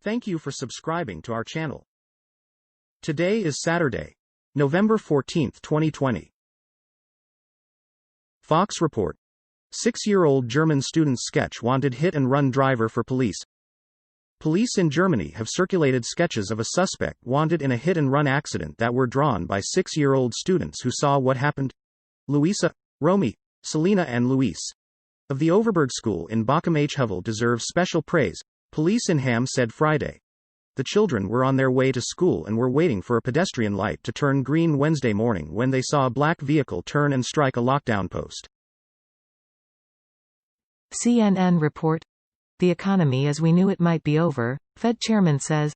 Thank you for subscribing to our channel. Today is Saturday, November 14, 2020. Fox report. 6-year-old German student's sketch wanted hit-and-run driver for police. Police in Germany have circulated sketches of a suspect wanted in a hit-and-run accident that were drawn by 6-year-old students who saw what happened. Luisa, Romy, Celina and Luis of the Overberg School in Bochum-Havel deserve special praise, police in Hamm said Friday. The children were on their way to school and were waiting for a pedestrian light to turn green Wednesday morning when they saw a black vehicle turn and strike a lockdown post. CNN report. The economy as we knew it might be over, Fed chairman says.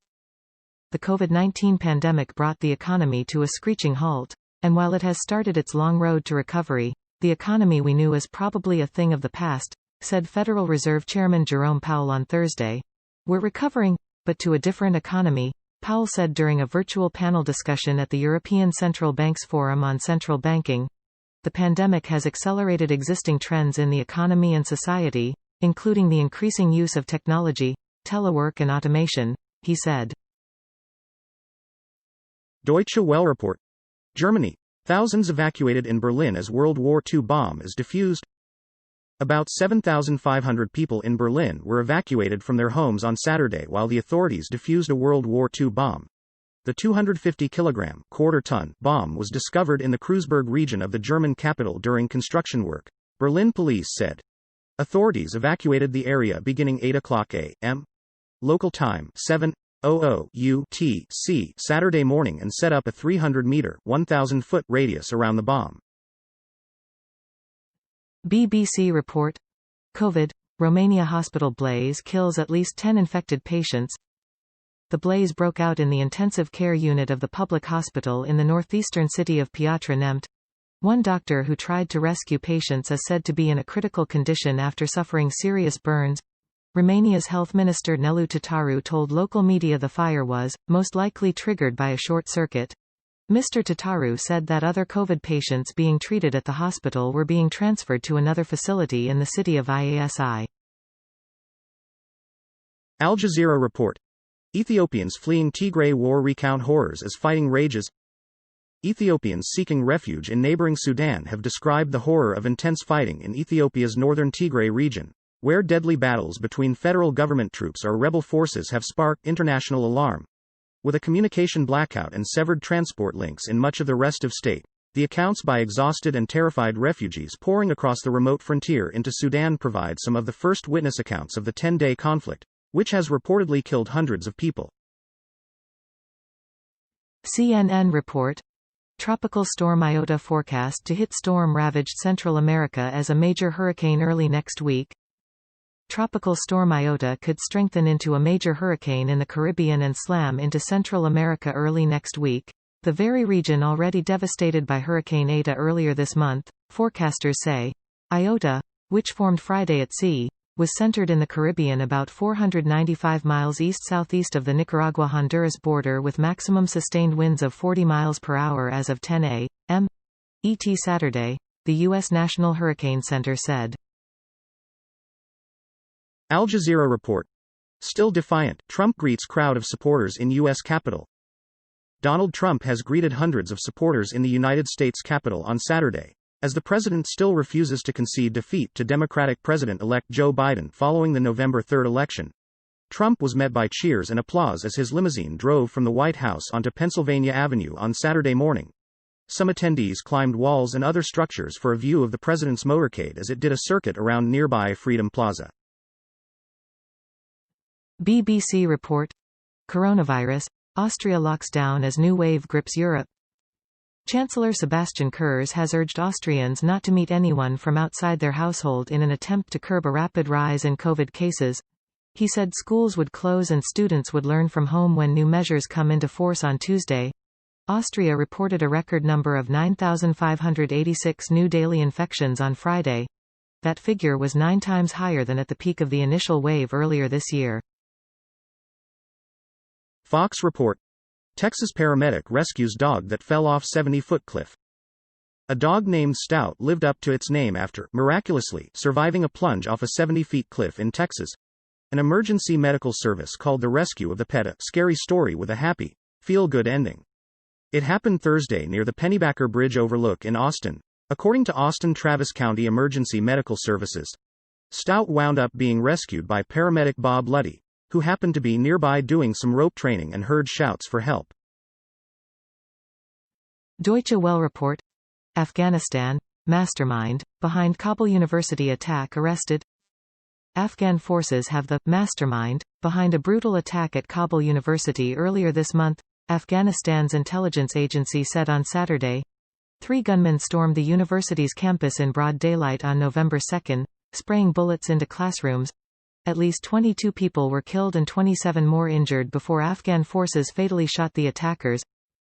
The COVID-19 pandemic brought the economy to a screeching halt, and while it has started its long road to recovery, the economy we knew is probably a thing of the past, said Federal Reserve Chairman Jerome Powell on Thursday. We're recovering, but to a different economy, Powell said during a virtual panel discussion at the European Central Bank's Forum on Central Banking. The pandemic has accelerated existing trends in the economy and society, including the increasing use of technology, telework and automation, he said. Deutsche Welle report. Germany. Thousands evacuated in Berlin as World War II bomb is defused. About 7,500 people in Berlin were evacuated from their homes on Saturday while the authorities defused a World War II bomb. The 250-kilogram, quarter-ton, bomb was discovered in the Kreuzberg region of the German capital during construction work, Berlin police said. Authorities evacuated the area beginning 8 o'clock a.m. local time 7:00 UTC Saturday morning and set up a 300-meter, 1,000-foot radius around the bomb. BBC report. COVID. Romania hospital blaze kills at least 10 infected patients. The blaze broke out in the intensive care unit of the public hospital in the northeastern city of Piatra Neamț. One doctor who tried to rescue patients is said to be in a critical condition after suffering serious burns. Romania's health minister Nelu Tătaru told local media the fire was, most likely triggered by a short circuit. Mr. Tătaru said that other COVID patients being treated at the hospital were being transferred to another facility in the city of Iasi. Al Jazeera report. Ethiopians fleeing Tigre war recount horrors as fighting rages. Ethiopians seeking refuge in neighboring Sudan have described the horror of intense fighting in Ethiopia's northern Tigre region, where deadly battles between federal government troops or rebel forces have sparked international alarm. With a communication blackout and severed transport links in much of the rest of state, the accounts by exhausted and terrified refugees pouring across the remote frontier into Sudan provide some of the first witness accounts of the 10-day conflict, which has reportedly killed hundreds of people. CNN report. Tropical storm Iota forecast to hit storm-ravaged Central America as a major hurricane early next week. Tropical storm Iota could strengthen into a major hurricane in the Caribbean and slam into Central America early next week, the very region already devastated by Hurricane Eta earlier this month, forecasters say. Iota, which formed Friday at sea, was centered in the Caribbean about 495 miles east-southeast of the Nicaragua-Honduras border with maximum sustained winds of 40 miles per hour as of 10 a.m. ET Saturday, the U.S. National Hurricane Center said. Al Jazeera report. Still defiant, Trump greets crowd of supporters in U.S. Capitol. Donald Trump has greeted hundreds of supporters in the United States Capitol on Saturday, as the president still refuses to concede defeat to Democratic President-elect Joe Biden following the November 3 election. Trump was met by cheers and applause as his limousine drove from the White House onto Pennsylvania Avenue on Saturday morning. Some attendees climbed walls and other structures for a view of the president's motorcade as it did a circuit around nearby Freedom Plaza. BBC report. Coronavirus. Austria locks down as new wave grips Europe. Chancellor Sebastian Kurz has urged Austrians not to meet anyone from outside their household in an attempt to curb a rapid rise in COVID cases. He said schools would close and students would learn from home when new measures come into force on Tuesday. Austria reported a record number of 9,586 new daily infections on Friday. That figure was 9 times higher than at the peak of the initial wave earlier this year. Fox report. Texas paramedic rescues dog that fell off 70-foot cliff. A dog named Stout lived up to its name after, miraculously, surviving a plunge off a 70-foot cliff in Texas. An emergency medical service called the rescue of the pet a scary story with a happy, feel-good ending. It happened Thursday near the Pennybacker Bridge Overlook in Austin, according to Austin-Travis County Emergency Medical Services. Stout wound up being rescued by paramedic Bob Luddy, who happened to be nearby doing some rope training and heard shouts for help. Deutsche Welle report. Afghanistan, mastermind, behind Kabul University attack arrested. Afghan forces have the mastermind behind a brutal attack at Kabul University earlier this month, Afghanistan's intelligence agency said on Saturday. 3 gunmen stormed the university's campus in broad daylight on November 2, spraying bullets into classrooms. At least 22 people were killed and 27 more injured before Afghan forces fatally shot the attackers.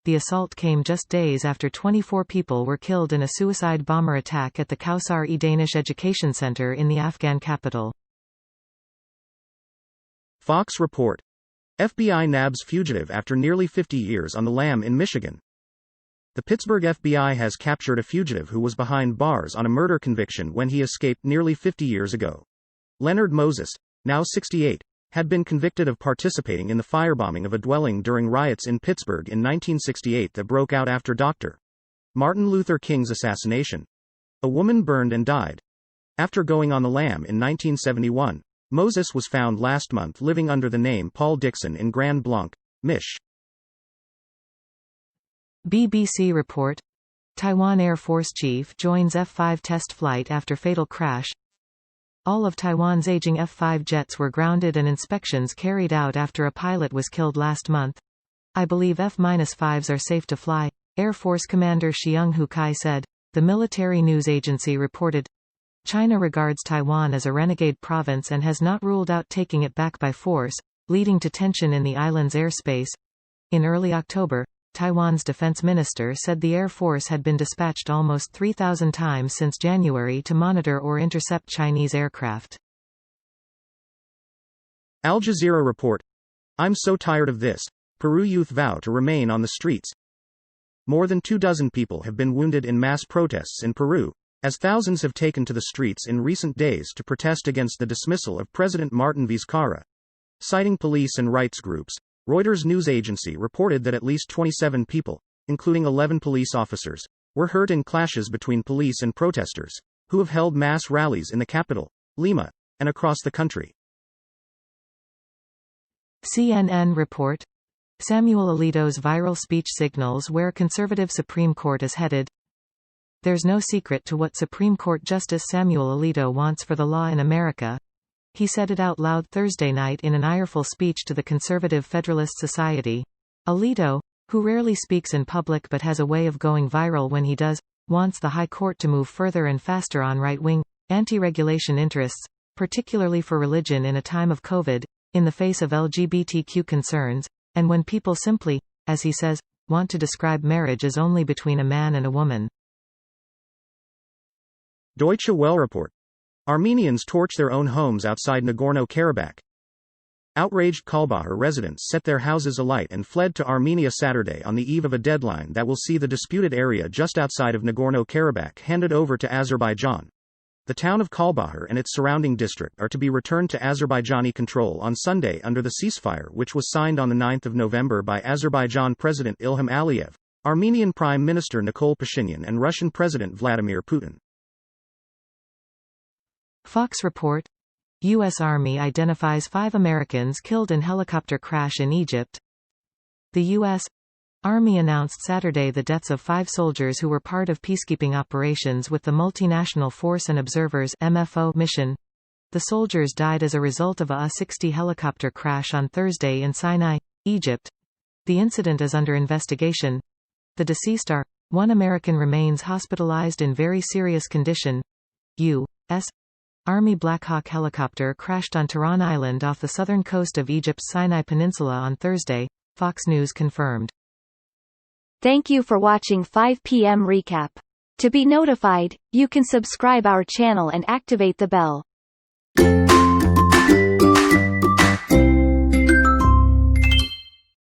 The assault came just days after 24 people were killed in a suicide bomber attack at the Kausar-e Danish Education Center in the Afghan capital. Fox report. FBI nabs fugitive after nearly 50 years on the lam in Michigan. The Pittsburgh FBI has captured a fugitive who was behind bars on a murder conviction when he escaped nearly 50 years ago. Leonard Moses, now 68, had been convicted of participating in the firebombing of a dwelling during riots in Pittsburgh in 1968 that broke out after Dr. Martin Luther King's assassination. A woman burned and died. After going on the lam in 1971, Moses was found last month living under the name Paul Dixon in Grand Blanc, Mich. BBC report. Taiwan Air Force chief joins F-5 test flight after fatal crash. All of Taiwan's aging F-5 jets were grounded and inspections carried out after a pilot was killed last month. I believe F-5s are safe to fly, Air Force Commander Xiang Kai said, the military news agency reported. China regards Taiwan as a renegade province and has not ruled out taking it back by force, leading to tension in the island's airspace. In early October, Taiwan's defense minister said the Air Force had been dispatched almost 3,000 times since January to monitor or intercept Chinese aircraft. Al Jazeera report. I'm so tired of this. Peru youth vow to remain on the streets. More than 24 people have been wounded in mass protests in Peru, as thousands have taken to the streets in recent days to protest against the dismissal of President Martin Vizcarra. Citing police and rights groups, Reuters news agency reported that at least 27 people, including 11 police officers, were hurt in clashes between police and protesters, who have held mass rallies in the capital, Lima, and across the country. CNN report. Samuel Alitos' viral speech signals where conservative Supreme Court is headed. There's no secret to what Supreme Court Justice Samuel Alito wants for the law in America. He said it out loud Thursday night in an ireful speech to the Conservative Federalist Society. Alito, who rarely speaks in public but has a way of going viral when he does, wants the High Court to move further and faster on right-wing, anti-regulation interests, particularly for religion in a time of COVID, in the face of LGBTQ concerns, and when people simply, as he says, want to describe marriage as only between a man and a woman. Deutsche Welle report. Armenians torch their own homes outside Nagorno-Karabakh. Outraged Karabakh residents set their houses alight and fled to Armenia Saturday on the eve of a deadline that will see the disputed area just outside of Nagorno-Karabakh handed over to Azerbaijan. The town of Karabakh and its surrounding district are to be returned to Azerbaijani control on Sunday under the ceasefire which was signed on 9 November by Azerbaijan President Ilham Aliyev, Armenian Prime Minister Nikol Pashinyan and Russian President Vladimir Putin. Fox report. U.S. Army identifies 5 Americans killed in helicopter crash in Egypt. The U.S. Army announced Saturday the deaths of 5 soldiers who were part of peacekeeping operations with the Multinational Force and Observers (MFO) mission. The soldiers died as a result of a A-60 helicopter crash on Thursday in Sinai, Egypt. The incident is under investigation. The deceased are: 1 American remains hospitalized in very serious condition. U.S. Army Black Hawk helicopter crashed on Tiran Island off the southern coast of Egypt's Sinai Peninsula on Thursday, Fox News confirmed. Thank you for watching 5 p.m. recap. To be notified, you can subscribe our channel and activate the bell.